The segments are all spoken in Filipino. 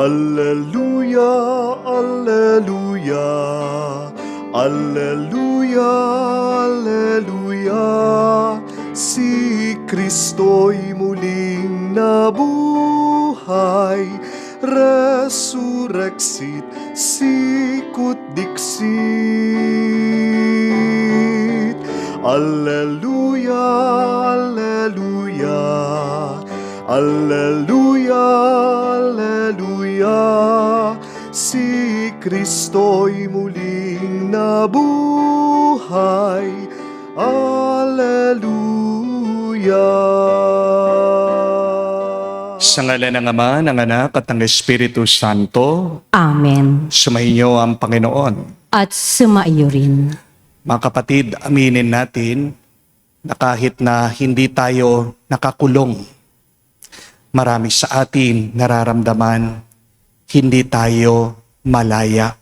Alleluia, alleluia, alleluia, alleluia. Si Kristo'y muling nabuhay, resurrexit sicut dixit. Alleluia, alleluia, alleluia, alleluia. Si Kristo'y muling nabuhay, alleluia. Sa ngalan ng Ama, ng Anak, at ng Espiritu Santo, Amen. sumainyo ang Panginoon. At sumaiyo rin. Mga kapatid, aminin natin na kahit na hindi tayo nakakulong, marami sa atin nararamdaman, hindi tayo malaya.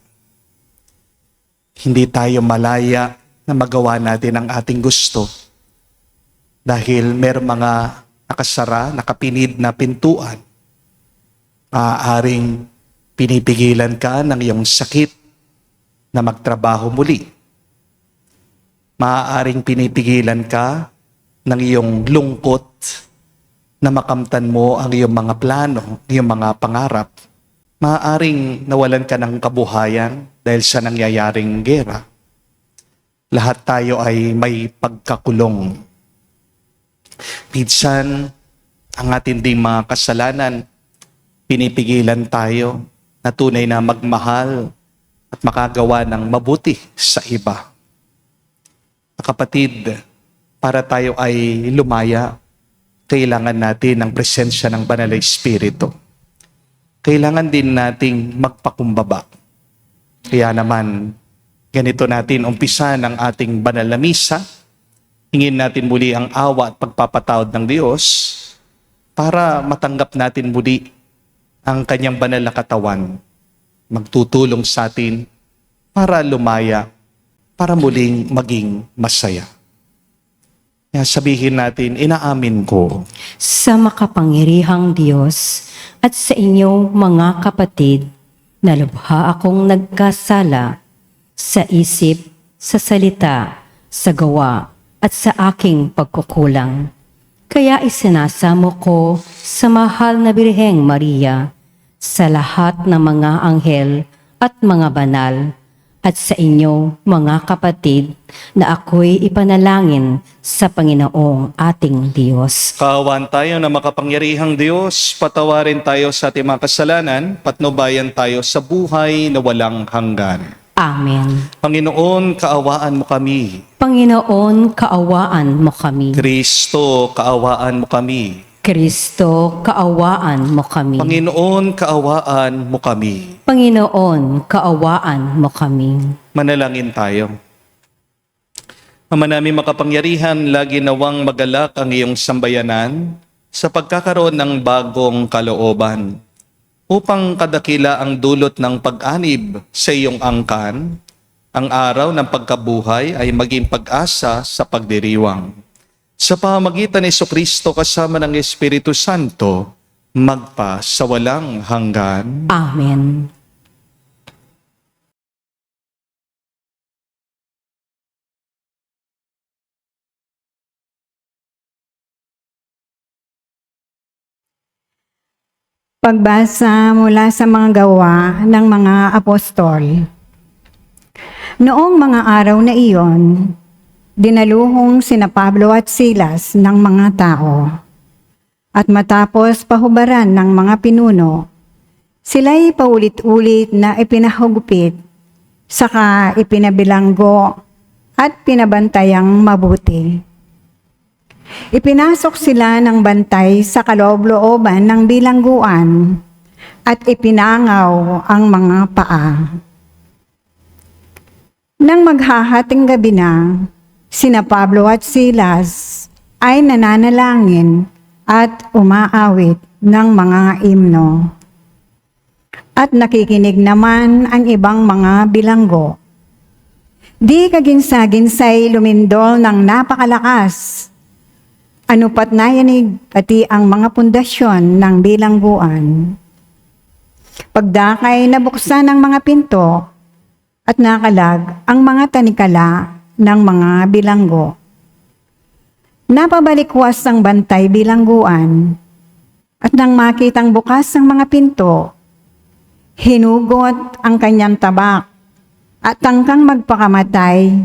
Hindi tayo malaya na magawa natin ang ating gusto. Dahil merong mga nakasara, nakapinid na pintuan. Maaaring pinipigilan ka ng iyong sakit na magtrabaho muli. Maaaring pinipigilan ka ng iyong lungkot na makamtan mo ang iyong mga plano, iyong mga pangarap. Maaaring nawalan ka ng kabuhayan dahil sa nangyayaring gera. Lahat tayo ay may pagkakulong. Minsan, ang ating ding mga kasalanan, pinipigilan tayo na tunay na magmahal at makagawa ng mabuti sa iba. Kapatid, para tayo ay lumaya, kailangan natin ang presensya ng Banal na Espiritu. Kailangan din nating magpakumbaba. Kaya naman, ganito natin umpisa ng ating banal na misa. Hingin natin muli ang awa at pagpapatawad ng Diyos para matanggap natin muli ang kanyang banal na katawan. Magtutulong sa atin para lumaya, para muling maging masaya. Kaya sabihin natin, inaamin ko Sa makapangyarihang Diyos at sa inyo mga kapatid, na lubha akong nagkasala sa isip, sa salita, sa gawa, at sa aking pagkukulang. Kaya isinasamo ko sa mahal na Birheng Maria, sa lahat ng mga anghel at mga banal, at sa inyo, mga kapatid, na ako'y ipanalangin sa Panginoong ating Diyos. Kaawaan tayo na makapangyarihang Diyos, patawarin tayo sa ating mga kasalanan, patnubayan tayo sa buhay na walang hanggan. Amen. Panginoon, kaawaan mo kami. Panginoon, kaawaan mo kami. Kristo, kaawaan mo kami. Kristo, kaawaan mo kami. Panginoon, kaawaan mo kami. Panginoon, kaawaan mo kami. Manalangin tayo. Ama namin makapangyarihan, lagi nawang magalak ang iyong sambayanan sa pagkakaroon ng bagong kalooban upang kadakila ang dulot ng pag-anib sa iyong angkan, ang araw ng pagkabuhay ay maging pag-asa sa pagdiriwang. Sa pamamagitan ni Jesucristo kasama ng Espiritu Santo, magpa sa walang hanggan. Amen. Pagbasa mula sa mga gawa ng mga apostol. Noong mga araw na iyon, dinaluhong sina Pablo at Silas ng mga tao. At matapos pahubaran ng mga pinuno, sila'y paulit-ulit na ipinahugupit, saka ipinabilanggo at pinabantayang mabuti. Ipinasok sila ng bantay sa kaloob-looban ng bilangguan at ipinangaw ang mga paa. Nang maghahating gabi na, sina Pablo at Silas ay nananalangin at umaawit ng mga imno. At nakikinig naman ang ibang mga bilanggo. Di kaginsa-ginsay lumindol ng napakalakas. Ano pat nayanig pati ang mga pundasyon ng bilangguan. Pagdakay nabuksan ang mga pinto at nakalag ang mga tanikala ng mga bilanggo. Napabalikwas ang bantay bilangguan at nang makitang bukas ang mga pinto, hinugot ang kanyang tabak at tangkang magpakamatay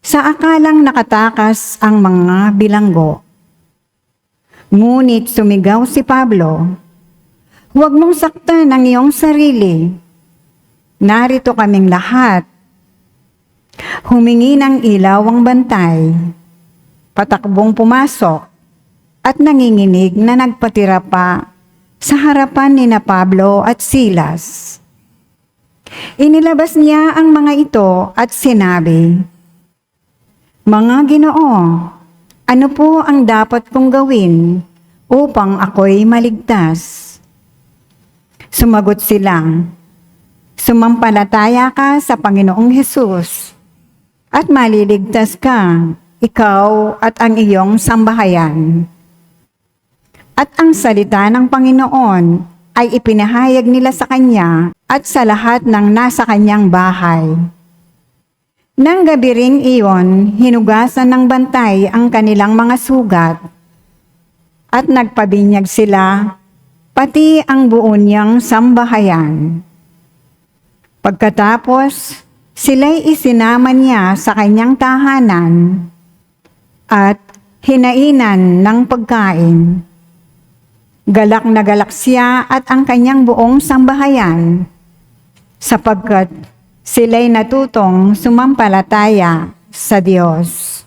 sa akalang nakatakas ang mga bilanggo. Ngunit sumigaw si Pablo, "Huwag mong saktan ang iyong sarili. Narito kaming lahat." Humingi ng ilaw ang bantay, patakbong pumasok at nanginginig na nagpatira pa sa harapan ni na Pablo at Silas. Inilabas niya ang mga ito at sinabi, "Mga Ginoo, ano po ang dapat kong gawin upang ako'y maligtas?" Sumagot sila, "Sumampalataya ka sa Panginoong Hesus at maliligtas ka, ikaw at ang iyong sambahayan." At ang salita ng Panginoon ay ipinahayag nila sa kanya at sa lahat ng nasa kanyang bahay. Nang gabi ring iyon, hinugasan ng bantay ang kanilang mga sugat at nagpabinyag sila, pati ang buo niyang sambahayan. Pagkatapos, sila'y isinama niya sa kanyang tahanan at hinainan ng pagkain. Galak na galak siya at ang kanyang buong sambahayan, sapagkat sila'y natutong sumampalataya sa Diyos.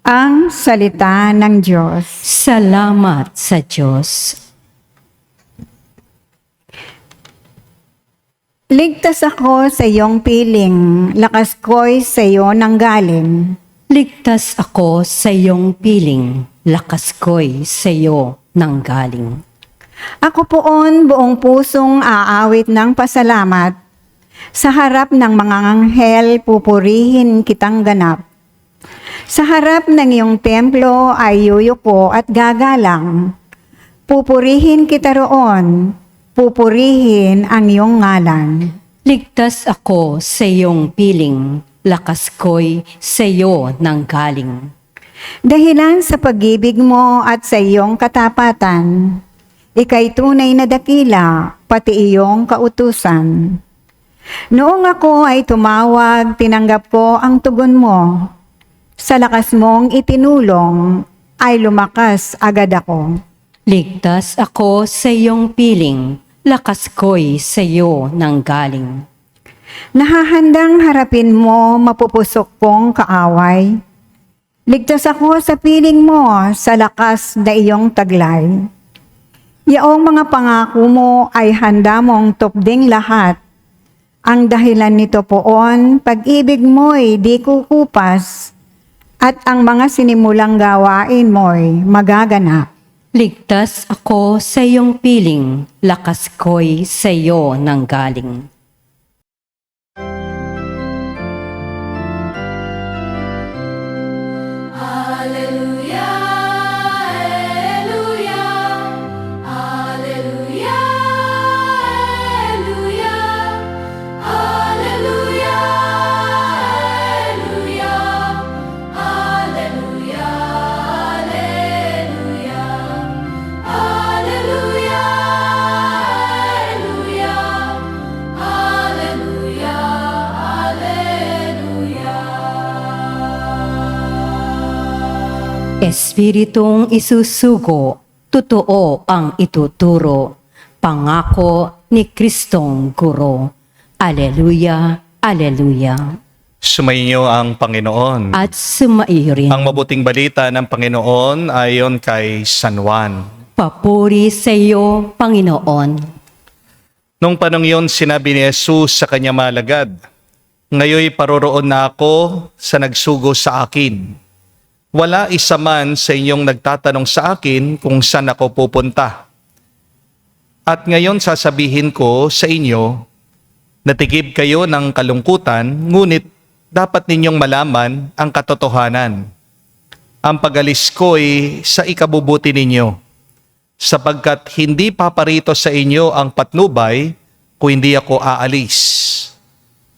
Ang salita ng Diyos. Salamat sa Diyos. Ligtas ako sa iyong piling, lakas ko'y sa iyo nanggaling. Ligtas ako sa iyong piling, lakas ko'y sa iyo nanggaling. Ako poon buong pusong aawit ng pasalamat. Sa harap ng mga anghel pupurihin kitang ganap. Sa harap ng iyong templo ay yuyuko at gagalang. Pupurihin kita roon, pupurihin ang iyong ngalan. Ligtas ako sa iyong piling, lakas ko'y sa iyo nanggaling. Dahilan sa pag-ibig mo at sa iyong katapatan, ika'y tunay na dakila, pati iyong kautusan. Noong ako ay tumawag, tinanggap ko ang tugon mo. Sa lakas mong itinulong, ay lumakas agad ako. Ligtas ako sa iyong piling, lakas ko'y sa iyo nanggaling. Nahahandang harapin mo mapupusok kong kaaway. Ligtas ako sa piling mo sa lakas na iyong taglay. Yaong mga pangako mo ay handa mong tupding lahat. Ang dahilan nito poon, pag-ibig mo'y di kukupas at ang mga sinimulang gawain mo'y magaganap. Ligtas ako sa iyong piling, lakas ko'y sa iyo nanggaling. Espiritong isusugo, totoo ang ituturo, pangako ni Kristong Guro. Aleluya, aleluya. Sumainyo ang Panginoon. At sumaiyo rin. Ang mabuting balita ng Panginoon ayon kay San Juan. Papuri sa iyo, Panginoon. Nung panong yun, sinabi ni Jesus sa kanyang mga alagad, "Ngayoy paroroon na ako sa nagsugo sa akin. Wala isa man sa inyong nagtatanong sa akin kung saan ako pupunta. At ngayon sasabihin ko sa inyo, natigib kayo ng kalungkutan, ngunit dapat ninyong malaman ang katotohanan. Ang pag-alis ko'y sa ikabubuti ninyo. sapagkat hindi paparito sa inyo ang patnubay kung hindi ako aalis.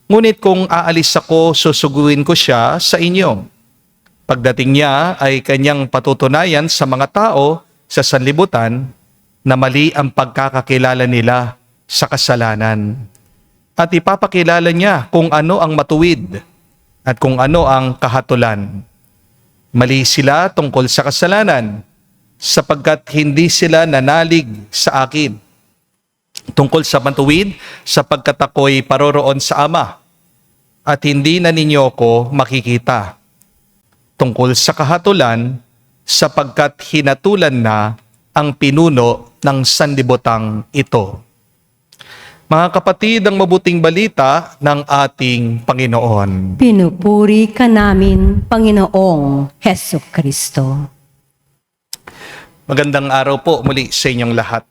Ngunit kung aalis ako, susuguin ko siya sa inyo. Pagdating niya ay kanyang patutunayan sa mga tao sa sanlibutan na mali ang pagkakakilala nila sa kasalanan. At ipapakilala niya kung ano ang matuwid at kung ano ang kahatulan. Mali sila tungkol sa kasalanan sapagkat hindi sila nanalig sa akin. Tungkol sa matuwid sapagkat ako'y paroroon sa Ama at hindi na ninyo ko makikita. Tungkol sa kahatulan sapagkat hinatulan na ang pinuno ng sanlibutan ito. Mga kapatid, ang mabuting balita ng ating Panginoon. Pinupuri ka namin, Panginoong Hesus Kristo. Magandang araw po muli sa inyong lahat.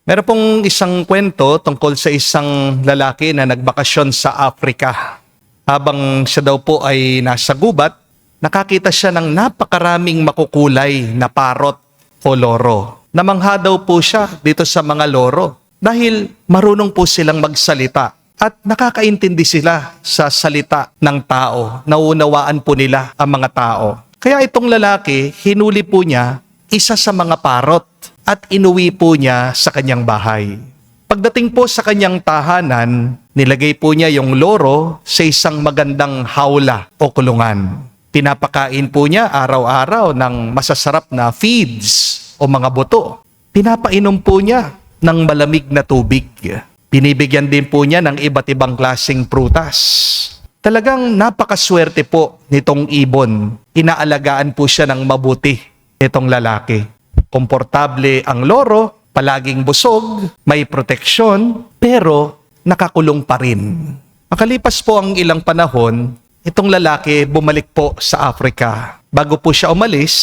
Meron pong isang kwento tungkol sa isang lalaki na nagbakasyon sa Africa. Habang siya daw po ay nasa gubat, nakakita siya ng napakaraming makukulay na parot o loro. Namangha daw po siya dito sa mga loro dahil marunong po silang magsalita at nakakaintindi sila sa salita ng tao. Nauunawaan po nila ang mga tao. Kaya itong lalaki, hinuli po niya isa sa mga parot at inuwi po niya sa kanyang bahay. Pagdating po sa kanyang tahanan, nilagay po niya yung loro sa isang magandang hawla o kulungan. Pinapakain po niya araw-araw ng masasarap na feeds o mga buto. Pinapainom po niya ng malamig na tubig. Binibigyan din po niya ng iba't ibang klaseng prutas. Talagang napakaswerte po nitong ibon. Inaalagaan po siya ng mabuti nitong lalaki. Komportable ang loro, palaging busog, may proteksyon, pero nakakulong pa rin. Makalipas po ang ilang panahon, itong lalaki bumalik po sa Africa. Bago po siya umalis,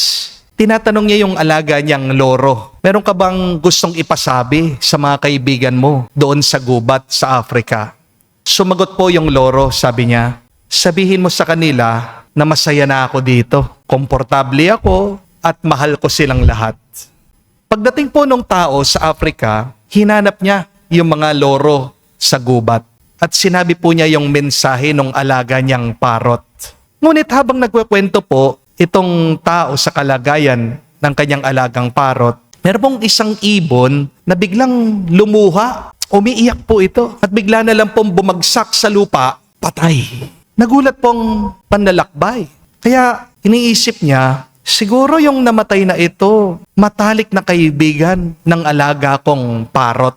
tinatanong niya yung alaga niyang loro, meron ka bang gustong ipasabi sa mga kaibigan mo doon sa gubat sa Africa? Sumagot po yung loro, sabi niya, sabihin mo sa kanila na masaya na ako dito. Komportable ako at mahal ko silang lahat. Pagdating po nung tao sa Africa, hinanap niya yung mga loro sa gubat at sinabi po niya yung mensahe ng alaga niyang parot. Ngunit habang nagkukwento po, itong tao sa kalagayan ng kanyang alagang parot, meron pong isang ibon na biglang lumuha. Umiiyak po ito at bigla na lang pong bumagsak sa lupa, patay. Nagulat pong panlalakbay. Kaya iniisip niya, siguro yung namatay na ito, matalik na kaibigan ng alaga kong parot.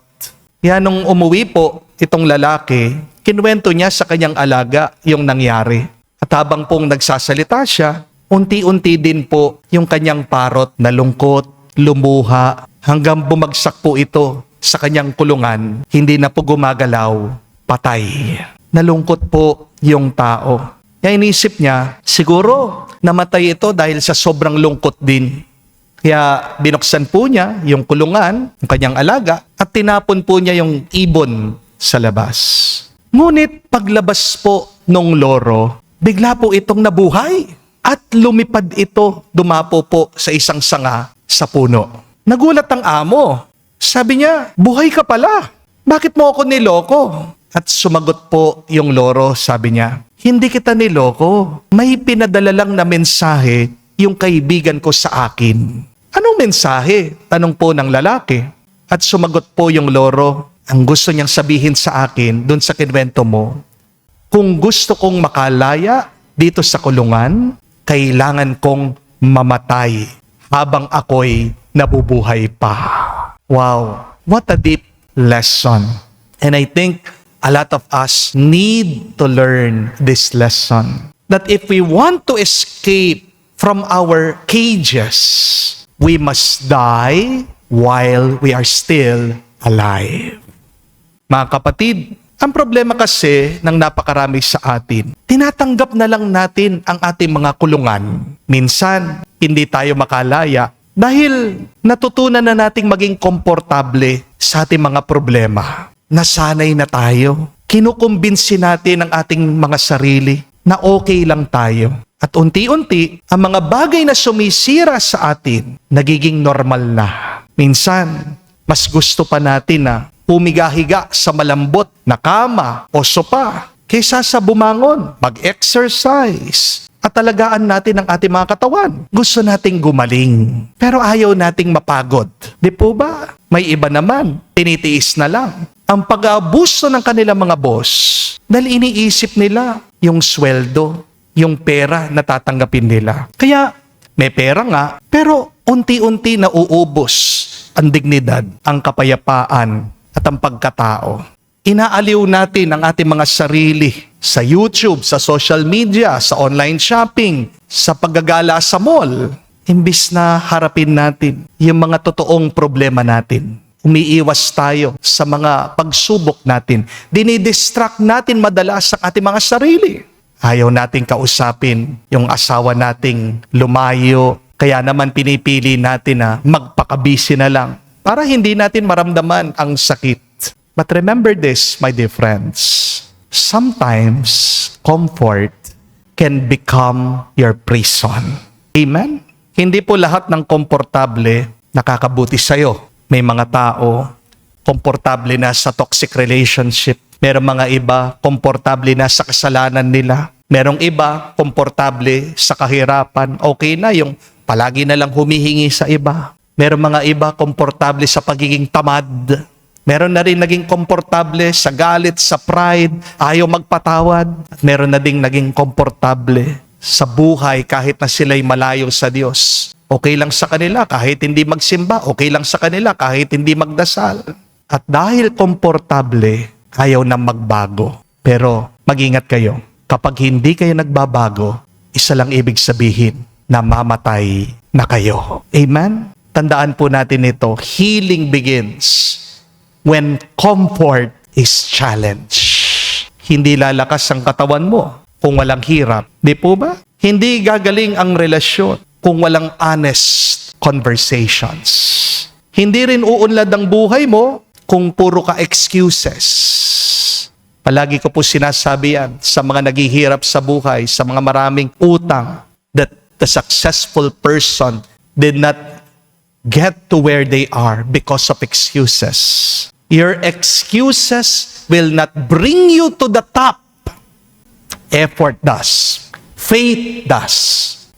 Kaya nung umuwi po itong lalaki, kinuwento niya sa kanyang alaga yung nangyari. At habang pong nagsasalita siya, unti-unti din po yung kanyang parot nalungkot, lumuha, hanggang bumagsak po ito sa kanyang kulungan. Hindi na po gumagalaw, patay. Nalungkot po yung tao. Kaya inisip niya, siguro namatay ito dahil sa sobrang lungkot din. Kaya binuksan po niya yung kulungan, yung kanyang alaga, at tinapon po niya yung ibon sa labas. Ngunit paglabas po nung loro, bigla po itong nabuhay. At lumipad ito, dumapo po sa isang sanga sa puno. Nagulat ang amo. Sabi niya, buhay ka pala. Bakit mo ako niloko? At sumagot po yung loro, sabi niya, hindi kita niloko. May pinadala lang na mensahe yung kaibigan ko sa akin. Anong mensahe? Tanong po ng lalaki. At sumagot po yung loro, ang gusto niyang sabihin sa akin dun sa kinwento mo, kung gusto kong makalaya dito sa kulungan, kailangan kong mamatay habang ako'y nabubuhay pa. Wow, what a deep lesson. And I think a lot of us need to learn this lesson. That if we want to escape from our cages, we must die while we are still alive. Mga kapatid, ang problema kasi ng napakarami sa atin, tinatanggap na lang natin ang ating mga kulungan. Minsan, hindi tayo makalaya dahil natutunan na nating maging komportable sa ating mga problema. Nasanay na tayo. Kinukumbinsi natin ang ating mga sarili na okay lang tayo. At unti-unti, ang mga bagay na sumisira sa atin, nagiging normal na. Minsan, mas gusto pa natin na humiga-higa sa malambot na kama o sopa kaysa sa bumangon, mag-exercise, at talagaan natin ang ating mga katawan. Gusto nating gumaling, pero ayaw nating mapagod. Di po ba? May iba naman, tinitiis na lang ang pag-aabuso ng kanilang mga boss dahil iniisip nila yung sweldo, yung pera na tatanggapin nila. Kaya may pera nga, pero unti-unti nauubos ang dignidad, ang kapayapaan at ang pagkatao. Inaaliw natin ang ating mga sarili sa YouTube, sa social media, sa online shopping, sa paggagala sa mall. Imbis na harapin natin yung mga totoong problema natin. Umiiwas tayo sa mga pagsubok natin. Dinidistract natin madalas ang ating mga sarili. Ayaw nating kausapin yung asawa nating lumayo. Kaya naman pinipili natin na magpakabisi na lang para hindi natin maramdaman ang sakit. But remember this, my dear friends. Sometimes comfort can become your prison. Amen? Hindi po lahat ng komportable nakakabuti sa'yo. May mga tao komportable na sa toxic relationship. Merong mga iba komportable na sa kasalanan nila. Merong iba komportable sa kahirapan. Okay na yung palagi na lang humihingi sa iba. Merong mga iba komportable sa pagiging tamad. Meron na rin naging komportable sa galit, sa pride, ayaw magpatawad. At meron na ding naging komportable sa buhay kahit na sila'y malayo sa Diyos. Okay lang sa kanila kahit hindi magsimba. Okay lang sa kanila kahit hindi magdasal. At dahil komportable, ayaw na magbago. Pero mag-ingat kayo. Kapag hindi kayo nagbabago, isa lang ibig sabihin na mamatay na kayo. Amen? Tandaan po natin ito. Healing begins when comfort is challenged. Hindi lalakas ang katawan mo kung walang hirap. Di po ba? Hindi gagaling ang relasyon kung walang honest conversations. Hindi rin uunlad ang buhay mo kung puro ka excuses. Palagi ko po sinasabi yan sa mga naghihirap sa buhay, sa mga maraming utang, that the successful person did not get to where they are because of excuses. Your excuses will not bring you to the top. Effort does. Faith does.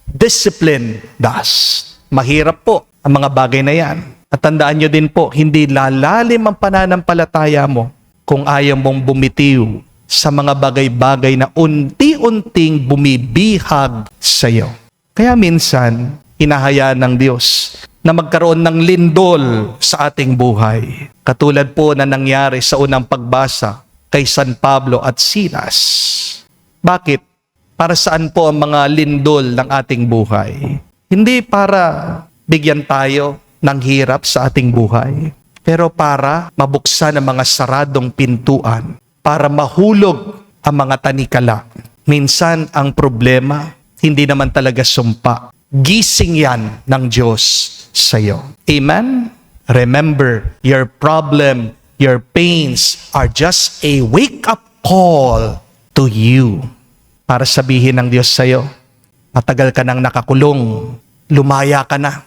Discipline does. Mahirap po ang mga bagay na yan. At tandaan nyo din po, hindi lalalim ang pananampalataya mo kung ayaw mong bumitiw sa mga bagay-bagay na unti-unting bumibihag sa iyo. Kaya minsan, hinahayaan ng Diyos na magkaroon ng lindol sa ating buhay. Katulad po na nangyari sa unang pagbasa kay San Pablo at Silas. Bakit? Para saan po ang mga lindol ng ating buhay? Hindi para bigyan tayo ng hirap sa ating buhay, pero para mabuksan ang mga saradong pintuan, para mahulog ang mga tanikala. Minsan ang problema, hindi naman talaga sumpa. Gising yan ng Diyos sa iyo. Amen? Remember, your problem, your pains are just a wake-up call to you. Para sabihin ng Diyos sa iyo, matagal ka nang nakakulong, lumaya ka na,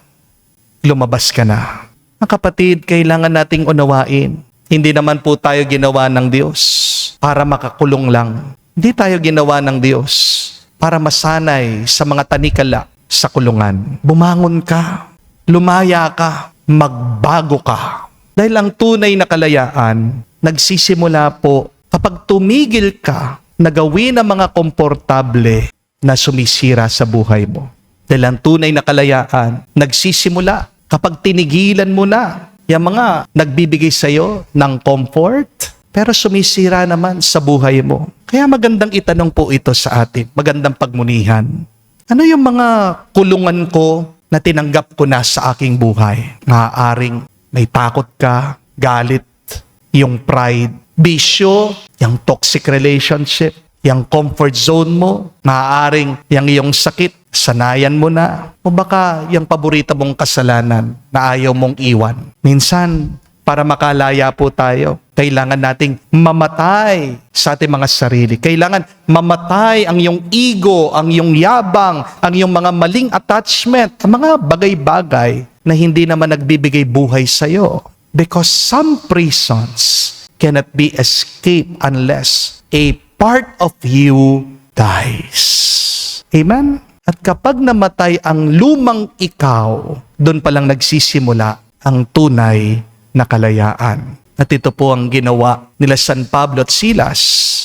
lumabas ka na. Mga kapatid, kailangan nating unawain. Hindi naman po tayo ginawa ng Diyos para makakulong lang. Hindi tayo ginawa ng Diyos para masanay sa mga tanikala sa kulungan. Bumangon ka, lumaya ka, magbago ka. Dahil ang tunay na kalayaan, nagsisimula po kapag tumigil ka na gawin ang mga komportable na sumisira sa buhay mo. Dahil ang tunay na kalayaan, nagsisimula kapag tinigilan mo na yung mga nagbibigay sa'yo ng comfort, pero sumisira naman sa buhay mo. Kaya magandang itanong po ito sa atin, magandang pagmunihan. Ano yung mga kulungan ko na tinanggap ko na sa aking buhay? Maaaring may takot ka, galit, yung pride, bisyo, yung toxic relationship, yung comfort zone mo, maaaring yung iyong sakit, sanayan mo na. O baka yung paborito mong kasalanan na ayaw mong iwan. Minsan, para makalaya po tayo. Kailangan nating mamatay sa ating mga sarili. Kailangan mamatay ang iyong ego, ang iyong yabang, ang iyong mga maling attachment, ang mga bagay-bagay na hindi naman nagbibigay buhay sa iyo. Because some prisons cannot be escaped unless a part of you dies. Amen? At kapag namatay ang lumang ikaw, doon palang nagsisimula ang tunay na kalayaan. At ito po ang ginawa nila San Pablo at Silas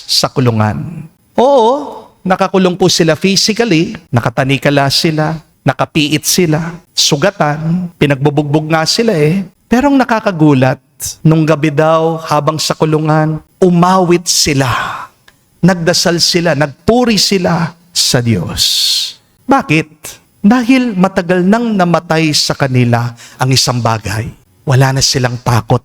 sa kulungan. Oo, nakakulong po sila physically, nakatanikala sila, nakapiit sila, sugatan, pinagbubugbog nga sila Pero ang nakakagulat, nung gabi daw habang sa kulungan, umawit sila. Nagdasal sila, nagpuri sila sa Diyos. Bakit? Dahil matagal nang namatay sa kanila ang isang bagay. Wala na silang takot.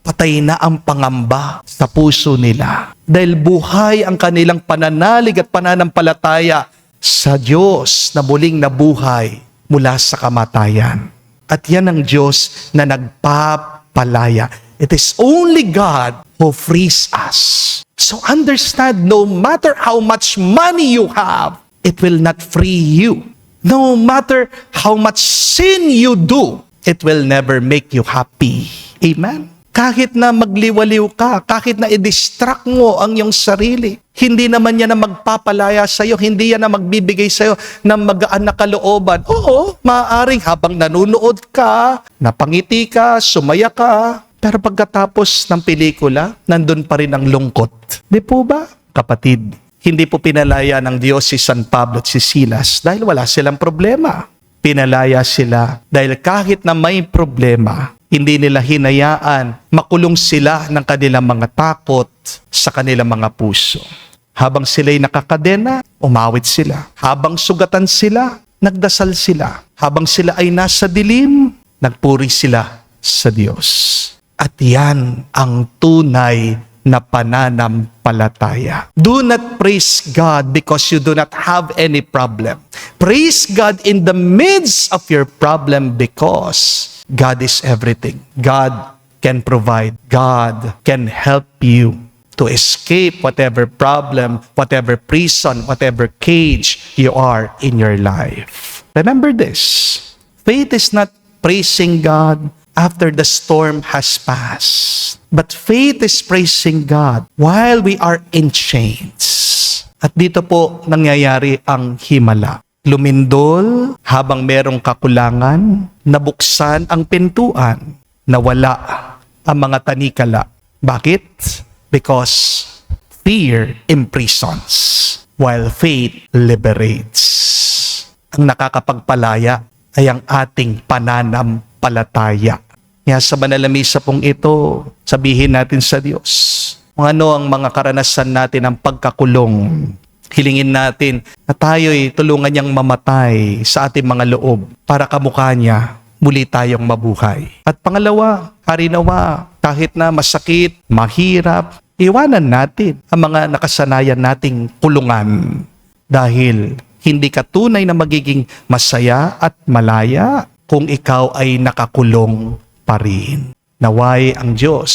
Patay na ang pangamba sa puso nila. Dahil buhay ang kanilang pananalig at pananampalataya sa Diyos na muling nabuhay mula sa kamatayan. At yan ang Diyos na nagpapalaya. It is only God who frees us. So understand, no matter how much money you have, it will not free you. No matter how much sin you do, it will never make you happy. Amen? Kahit na magliwaliw ka, kahit na i-distract mo ang iyong sarili, hindi naman yan na magpapalaya sa iyo, hindi yan na magbibigay sa iyo ng magaan na kalooban. Oo, maaaring habang nanonood ka, napangiti ka, sumaya ka, pero pagkatapos ng pelikula, nandun pa rin ang lungkot. Di po ba, kapatid? Hindi po pinalaya ng Diyos si San Pablo at si Silas dahil wala silang problema. Pinalaya sila dahil kahit na may problema, hindi nila hinayaan makulong sila ng kanilang mga takot sa kanilang mga puso. Habang sila'y nakakadena, umawit sila. Habang sugatan sila, nagdasal sila. Habang sila ay nasa dilim, nagpuri sila sa Diyos. At yan ang tunay na pananampalataya. Do not praise God because you do not have any problem. Praise God in the midst of your problem because God is everything. God can provide. God can help you to escape whatever problem, whatever prison, whatever cage you are in your life. Remember this. Faith is not praising God after the storm has passed. But faith is praising God while we are in chains. At dito po nangyayari ang himala. Lumindol habang merong kakulangan, nabuksan ang pintuan, nawala ang mga tanikala. Bakit? Because fear imprisons while faith liberates. Ang nakakapagpalaya ay ang ating pananampalataya. Kaya sa banal na misa pong ito, sabihin natin sa Diyos, kung ano ang mga karanasan natin ng pagkakulong. Hilingin natin na tayo'y tulungan niyang mamatay sa ating mga loob para kamukha niya muli tayong mabuhay. At pangalawa, harinawa, kahit na masakit, mahirap, iwanan natin ang mga nakasanayan nating kulungan. Dahil hindi ka tunay na magiging masaya at malaya kung ikaw ay nakakulong pa rin. Naway ang Diyos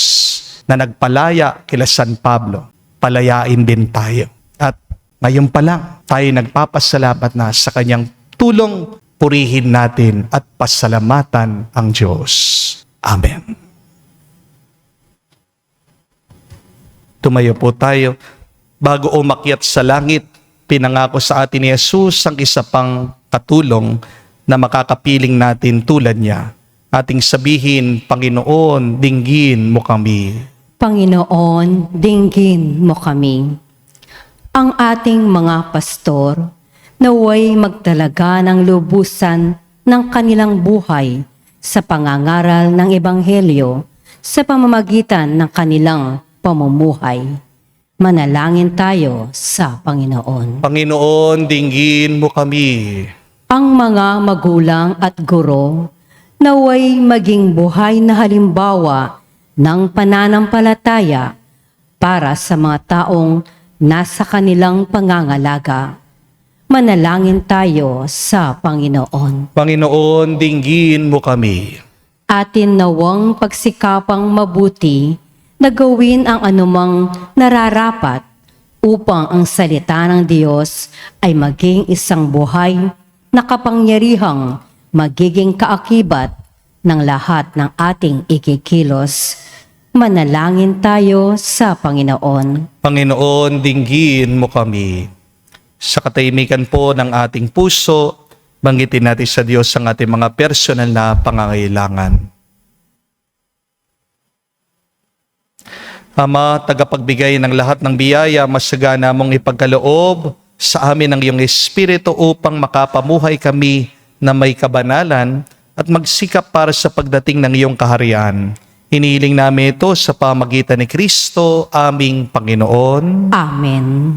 na nagpalaya kila San Pablo, palayain din tayo. At ngayon pa lang, tayo nagpapasalamat na sa kanyang tulong, purihin natin at pasalamatan ang Diyos. Amen. Tumayo po tayo. Bago umakyat sa langit, pinangako sa atin ni Jesus ang isa pang katulong na makakapiling natin tulad niya. Ating sabihin, Panginoon, dinggin mo kami. Panginoon, dinggin mo kami. Ang ating mga pastor, naway magtalaga ng lubusan ng kanilang buhay sa pangangaral ng Ebanghelyo sa pamamagitan ng kanilang pamumuhay. Manalangin tayo sa Panginoon. Panginoon, dinggin mo kami. Ang mga magulang at guro, naway maging buhay na halimbawa ng pananampalataya para sa mga taong nasa kanilang pangangalaga. Manalangin tayo sa Panginoon. Panginoon, dinggin mo kami. Atin nawang pagsikapang mabuti na gawin ang anumang nararapat upang ang salita ng Diyos ay maging isang buhay na kapangyarihang magiging kaakibat ng lahat ng ating ikikilos. Manalangin tayo sa Panginoon. Panginoon, dinggin mo kami. Sa katahimikan po ng ating puso, banggitin natin sa Diyos ang ating mga personal na pangangailangan. Ama, tagapagbigay ng lahat ng biyaya, masagana mong ipagkaloob sa amin ng iyong Espiritu upang makapamuhay kami na may kabanalan at magsikap para sa pagdating ng iyong kaharian. Hinihiling namin ito sa pamagitan ni Kristo, aming Panginoon. Amen.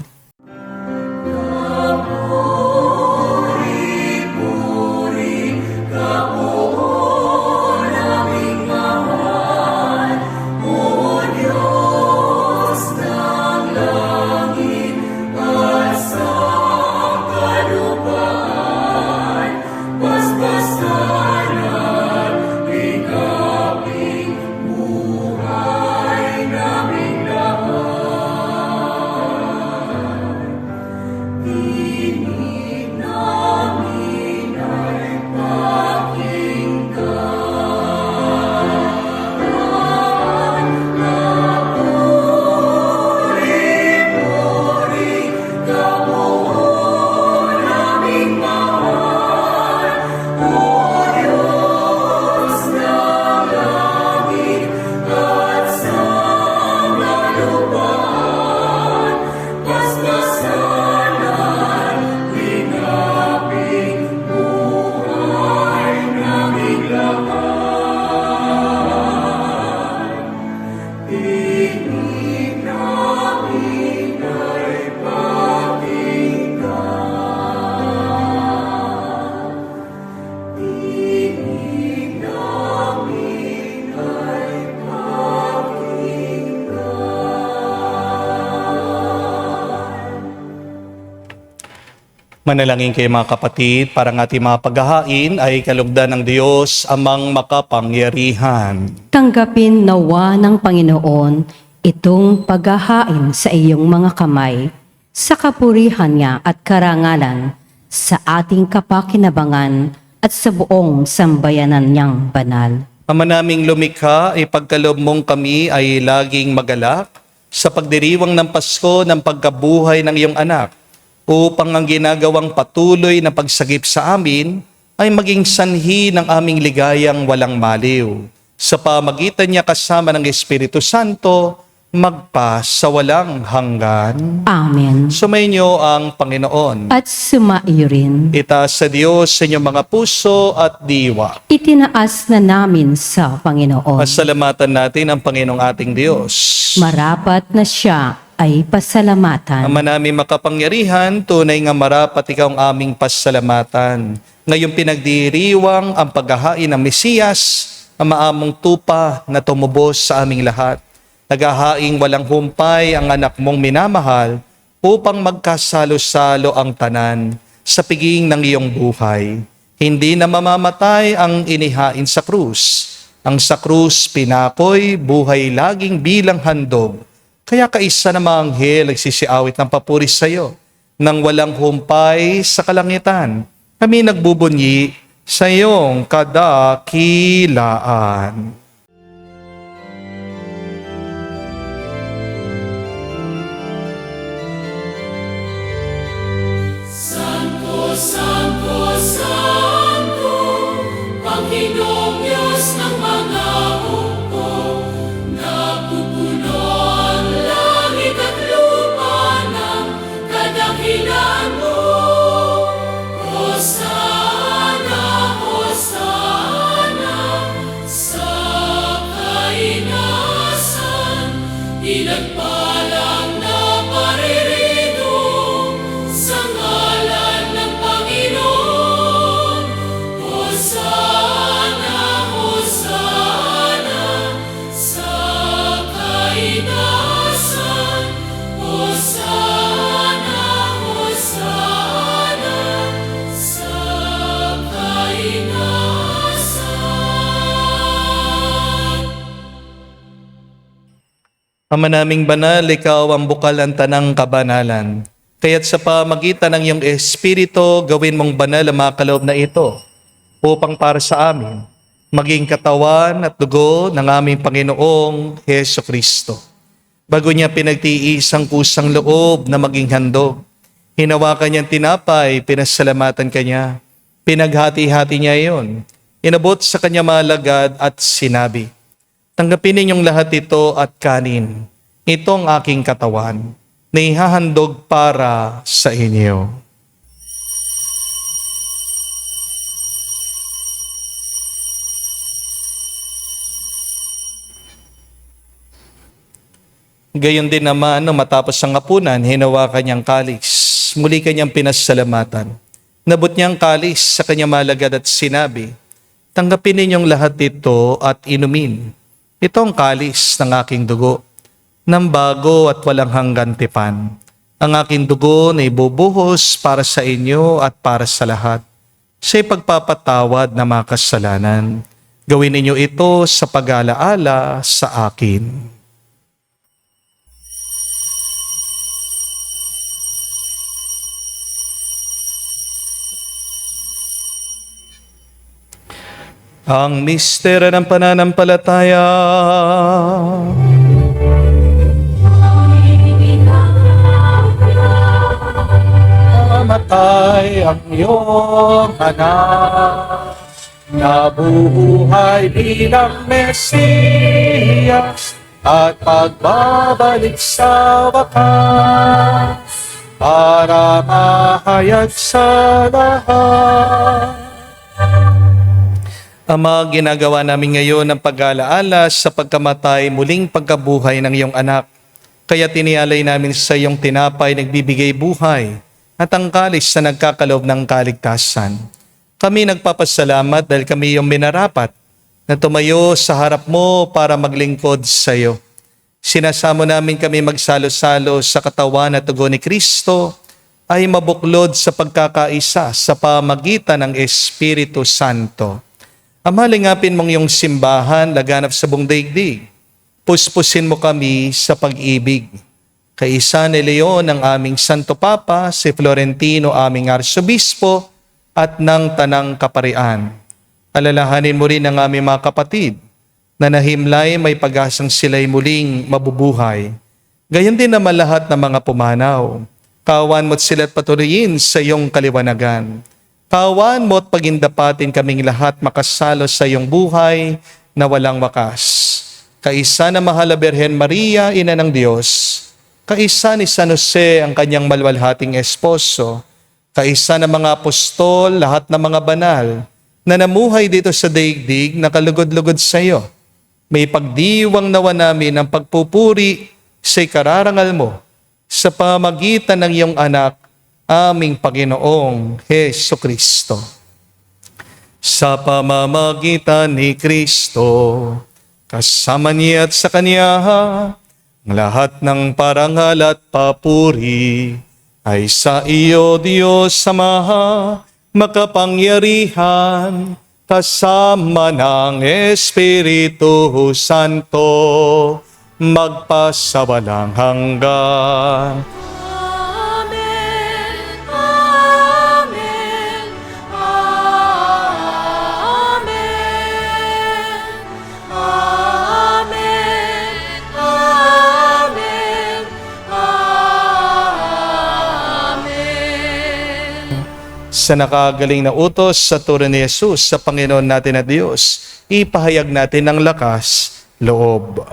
Manalangin kayo mga kapatid, para ng ating mga paghahain ay kalugdan ng Diyos amang makapangyarihan. Tanggapin nawa ng Panginoon itong paghahain sa iyong mga kamay, sa kapurihan niya at karangalan, sa ating kapakinabangan at sa buong sambayanan niyang banal. Ama naming lumikha, ipagkaloob mong kami ay laging magalak sa pagdiriwang ng Pasko ng pagkabuhay ng iyong anak, upang ang ginagawang patuloy na pagsagip sa amin ay maging sanhi ng aming ligayang walang maliw. Sa pamagitan niya kasama ng Espiritu Santo, magpa sa walang hanggan. Amen. Sumainyo ang Panginoon. At sumaiyo rin. Itaas sa Diyos sa inyong mga puso at diwa. Itinaas na namin sa Panginoon. Pasalamatan natin ang Panginoong ating Diyos. Marapat na siya ay pasalamatan. Ama namin makapangyarihan, tunay nga marapat ikaw ang aming pasalamatan. Ngayong pinagdiriwang ang paghahain ng Mesiyas, ang maamong tupa na tumubos sa aming lahat. Naghahaing walang humpay ang anak mong minamahal upang magkasalo-salo ang tanan sa piging ng iyong buhay. Hindi na mamamatay ang inihain sa krus. Ang sa krus pinakoy, buhay laging bilang handog. Kaya kaisa na mga anghel nagsisiawit ng papuri sa iyo. Nang walang humpay sa kalangitan, kami nagbubunyi sa iyong kadakilaan. Santo, Santo, Santo, Panginoong Diyos ng mga hukbo, napupuno ang langit at lupa ng kadakilaan mo. Hosana, Hosana, sa kainasan, pinagpalang na paririto sa ngalan ng Panginoon. Hosana, Hosana, sa kainasan. Hosana, Hosana, sa kainasan. Ama naming banal, ikaw ang bukal ng tanang kabanalan. Kaya't sa pamagitan ng iyong Espiritu, gawin mong banal ang mga kaloob na ito upang para sa amin, maging katawan at dugo ng aming Panginoong Heso Kristo. Bago niya pinagtiis ang kusang loob na maging handog, hinawakan niyang tinapay, pinasalamatan kanya, pinaghati-hati niya iyon, inabot sa kanya malagad at sinabi, tanggapin ninyong lahat ito at kanin. Ito ang aking katawan na ihahandog para sa inyo. Gayon din naman, nung matapos ang hapunan, hinawakan niyang kalis. Muli kanyang pinasalamatan. Nabot niyang kalis sa kanyang malagad at sinabi, tanggapin ninyong lahat ito at inumin. Ito ang kalis ng aking dugo, ng bago at walang hanggan tipan. Ang aking dugo na ibubuhos para sa inyo at para sa lahat. Siya'y pagpapatawad na mga kasalanan. Gawin ninyo ito sa pag-alaala sa akin. Ang misteryo ng pananampalataya. Namatay ang iyong anak, nabuhay bilang Mesiyas, at pagbabalik sa wakas, para mahayag sa lahat. Ama, ginagawa namin ngayon ang pag-alaala sa pagkamatay, muling pagkabuhay ng iyong anak. Kaya tinialay namin sa iyong tinapay nagbibigay buhay at ang kalis na nagkakaloob ng kaligtasan. Kami nagpapasalamat dahil kami iyong minarapat na tumayo sa harap mo para maglingkod sa iyo. Sinasamo namin kami magsalo-salo sa katawan at dugo ni Kristo ay mabuklod sa pagkakaisa sa pamagitan ng Espiritu Santo. Ama, lingapin mong iyong simbahan, laganap sa buong daigdig. Puspusin mo kami sa pag-ibig. Kaisa ni Leon ang aming Santo Papa, si Florentino aming Arsobispo, at ng Tanang Kaparian. Alalahanin mo rin ang aming mga kapatid na nahimlay may pag-asang sila'y muling mabubuhay. Gayon din naman lahat ng mga pumanaw. Kawan mo't sila't patuloyin sa iyong kaliwanagan. Kawan mo at pagindapatin kaming lahat makasalo sa iyong buhay na walang wakas. Kaisa na mahal na Birhen Maria, Ina ng Diyos. Kaisa ni San Jose, ang kanyang malwalhating esposo. Kaisa ng mga apostol, lahat ng mga banal na namuhay dito sa daigdig na kalugod-lugod sa iyo. May pagdiwang nawa namin ang pagpupuri sa ikararangal mo sa pamagitan ng iyong anak, aming Panginoong Heso Kristo. Sa pamamagitan ni Kristo, kasama niya at sa Kanya, ang lahat ng parangal at papuri ay sa iyo, Diyos Ama, makapangyarihan, kasama ng Espiritu Santo, magpasawalang hanggan. Sa nakagaling na utos sa turo ni Jesus sa Panginoon natin na Diyos, ipahayag natin ng lakas loob.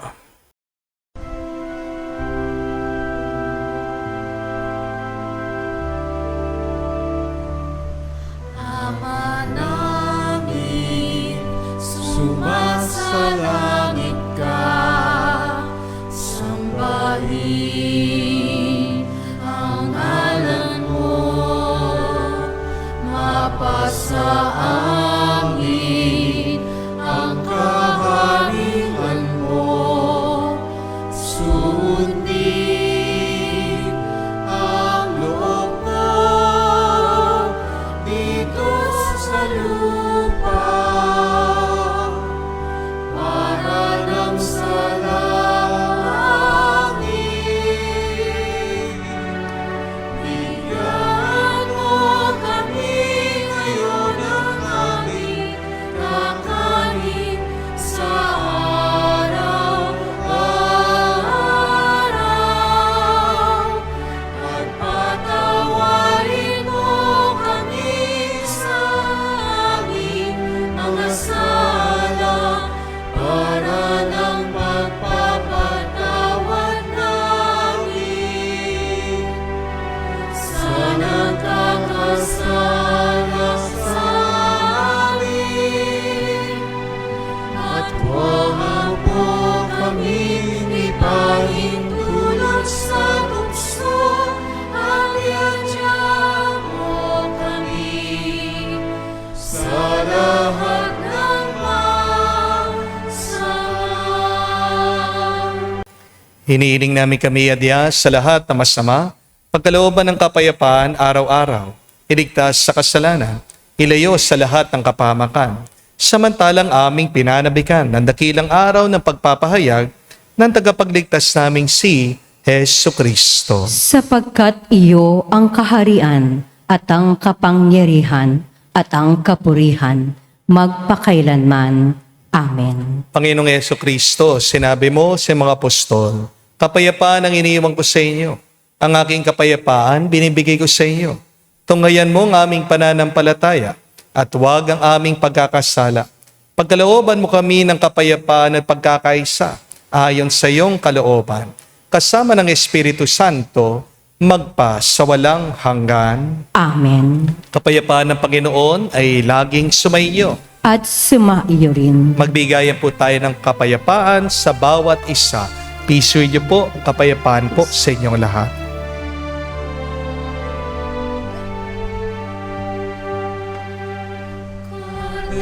Ama namin, sumasalangit ka, sambahin ang ngalan mo. Mapasa amin ang kaharian mo. Sundin ang loob mo dito sa lupa. Para ng sa langit. sa bukso, aliyadya mo kami sa lahat ng masama. Hinihiling namin kami, Adya, sa lahat na masama, pagkalooban ng kapayapaan araw-araw, iligtas sa kasalanan, ilayo sa lahat ng kapahamakan, samantalang aming pinanabikan ng dakilang araw ng pagpapahayag ng tagapagligtas naming si Jesucristo. Sapagkat iyo ang kaharian at ang kapangyarihan at ang kapurihan magpakailanman. Amen. Panginoong Jesucristo, sinabi mo sa mga apostol, kapayapaan ang iniiwan ko sa inyo. Ang aking kapayapaan binibigay ko sa inyo. Tunghayan mo ang aming pananampalataya at huwag ang aming pagkakasala. Pagkalooban mo kami ng kapayapaan at pagkakaisa ayon sa iyong kalooban. Kasama ng Espiritu Santo, magpa sa walang hanggan. Amen. Kapayapaan ng Panginoon ay laging sumainyo. At sumaiyo rin. Magbigayan po tayo ng kapayapaan sa bawat isa. Peace with you po, kapayapaan po sa inyong lahat.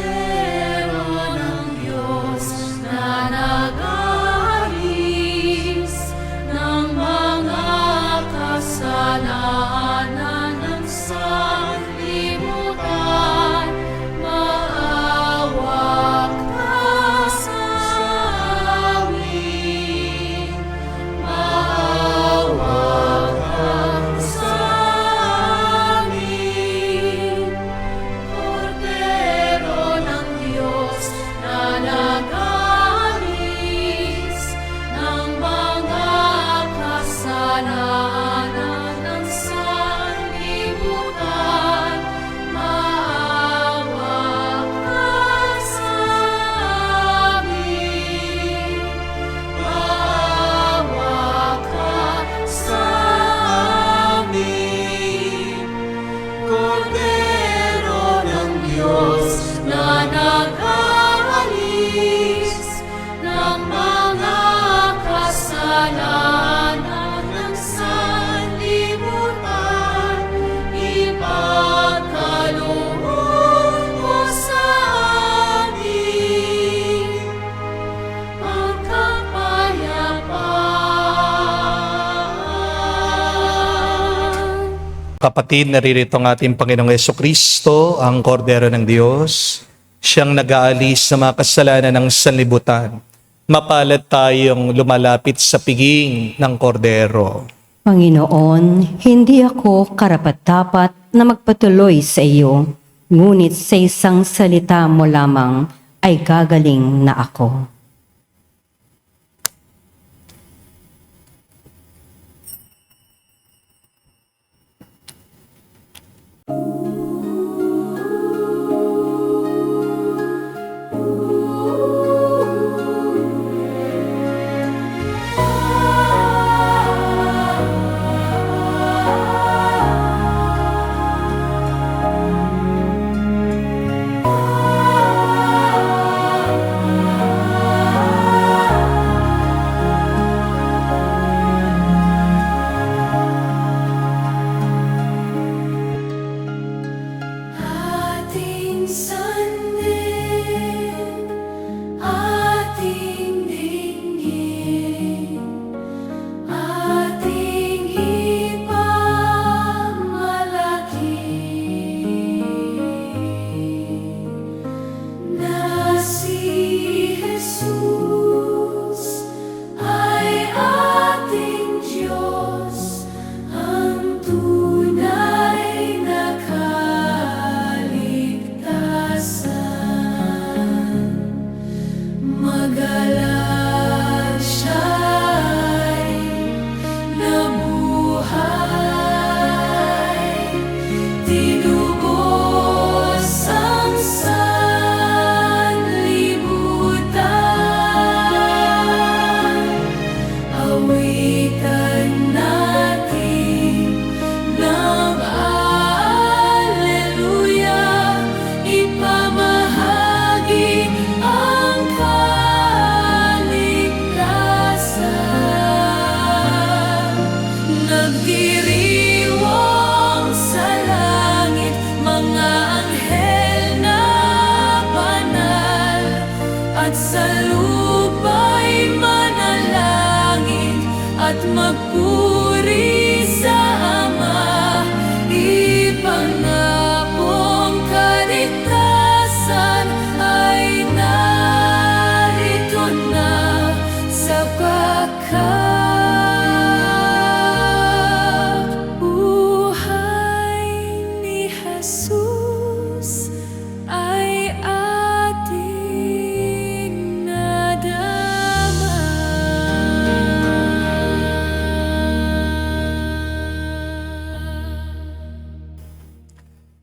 Kordero ng Diyos na nag-aalis ng mga kasalanan ng sanlibutan, maawa ka sa amin. Maawa ka sa amin. Kordero ng Diyos na nag-aalis ng mga kasalanan ng sanlibutan, maawa ka sa amin. Maawa ka sa amin. Kordero ng Diyos na nag-aalis ng mga kasalanan ng sanlibutan, ipagkaloob mo sa amin ang kapayapaan. Kapatid, naririto ang ating Panginoong Jesucristo, ang Kordero ng Diyos. Siyang nag-aalis sa mga kasalanan ng sanlibutan. Mapalad tayong lumalapit sa piging ng Kordero. Panginoon, hindi ako karapat-dapat na magpatuloy sa iyo, ngunit sa isang salita mo lamang ay gagaling na ako. Nagdiriwang sa langit, mga anghel na banal, at sa lupa'y manalangin at magpuri sa Ama. Ipangakong kaligtasan ay narito na, sapagkat buhay ni Jesus ay ating nadama.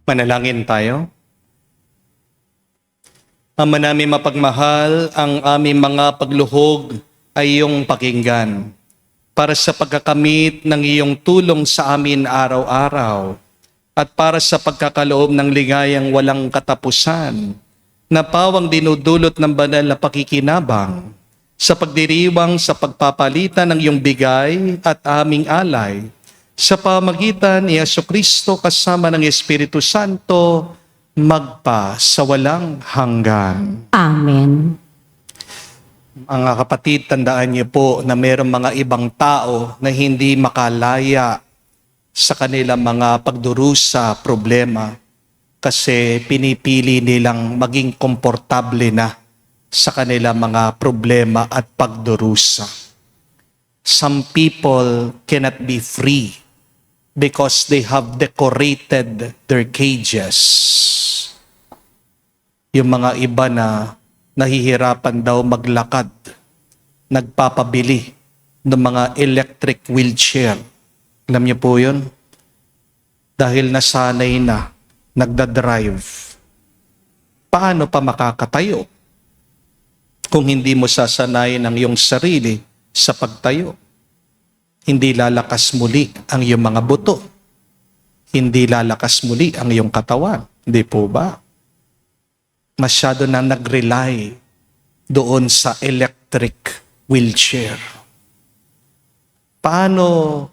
Manalangin tayo. Ama namin mapagmahal, ang aming mga pagluhog ay iyong pakinggan para sa pagkakamit ng iyong tulong sa amin araw-araw at para sa pagkakaloob ng ligayang walang katapusan na pawang dinudulot ng banal na pakikinabang sa pagdiriwang sa pagpapalitan ng iyong bigay at aming alay sa pamagitan ni Jesucristo kasama ng Espiritu Santo, magpa sa walang hanggan. Amen. Mga kapatid, tandaan niyo po na mayroong mga ibang tao na hindi makalaya sa kanilang mga pagdurusa, problema, kasi pinipili nilang maging komportable na sa kanilang mga problema at pagdurusa. Some people cannot be free because they have decorated their cages. Yung mga iba na nahihirapan daw maglakad, nagpapabili ng mga electric wheelchair. Alam niyo po yun? Dahil nasanay na, nagdadrive. Paano pa makakatayo kung hindi mo sasanayin ang iyong sarili sa pagtayo? Hindi lalakas muli ang iyong mga buto. Hindi lalakas muli ang iyong katawan. Hindi po ba? Masyado na nag-rely doon sa electric wheelchair. Paano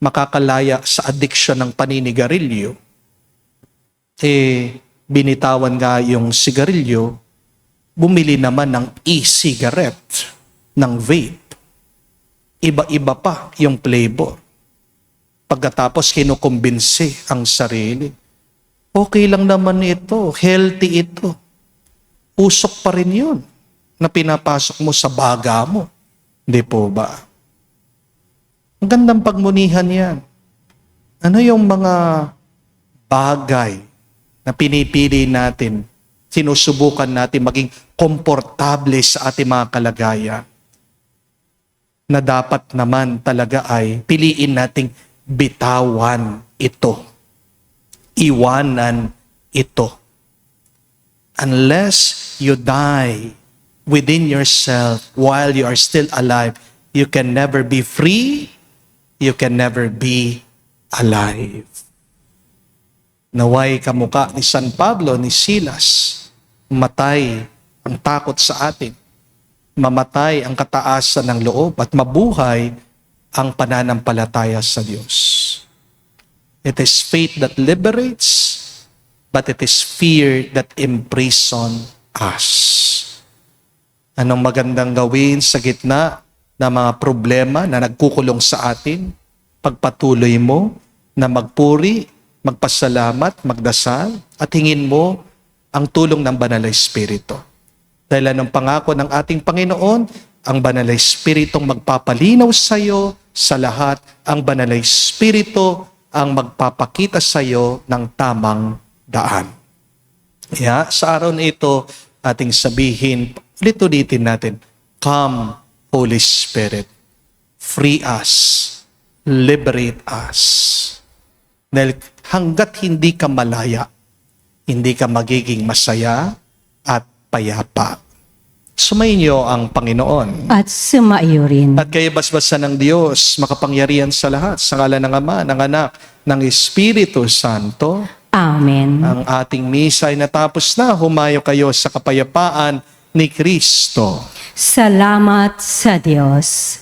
makakalaya sa addiction ng paninigarilyo? Binitawan nga yung sigarilyo, bumili naman ng e-cigarette, ng vape. Iba-iba pa yung flavor. Pagkatapos kinukumbinsi ang sarili. Okay lang naman ito, healthy ito. Usok pa rin yun na pinapasok mo sa baga mo. Hindi po ba? Ang gandang pagmunihan yan. Ano yung mga bagay na pinipili natin, sinusubukan natin maging komportable sa ating mga kalagayan, na dapat naman talaga ay piliin nating bitawan ito. Iwanan ito. Unless you die within yourself while you are still alive, you can never be free, you can never be alive. Naway kamukha ni San Pablo, ni Silas, matay ang takot sa atin, mamatay ang kataasan ng loob at mabuhay ang pananampalataya sa Diyos. It is faith that liberates, but it is fear that imprison us. Anong magandang gawin sa gitna ng mga problema na nagkukulong sa atin? Pagpatuloy mo na magpuri, magpasalamat, magdasal, at hingin mo ang tulong ng Banal na Espiritu. Dahil anong pangako ng ating Panginoon, ang Banal na Espiritong magpapalinaw sa iyo sa lahat, ang Banal na Espiritu ang magpapakita sa iyo ng tamang daan. Kaya sa araw na ito, ating sabihin, ulit-ulitin natin, Come, Holy Spirit, free us, liberate us. Dahil hanggat hindi ka malaya, hindi ka magiging masaya at payapa. Sumainyo ang Panginoon. At sumaiyo rin. At kayo basbasan ng Diyos, makapangyarihan sa lahat, sa ngalan ng Ama, ng Anak, ng Espiritu Santo. Amen. Ang ating misa ay natapos na. Humayo kayo sa kapayapaan ni Kristo. Salamat sa Diyos.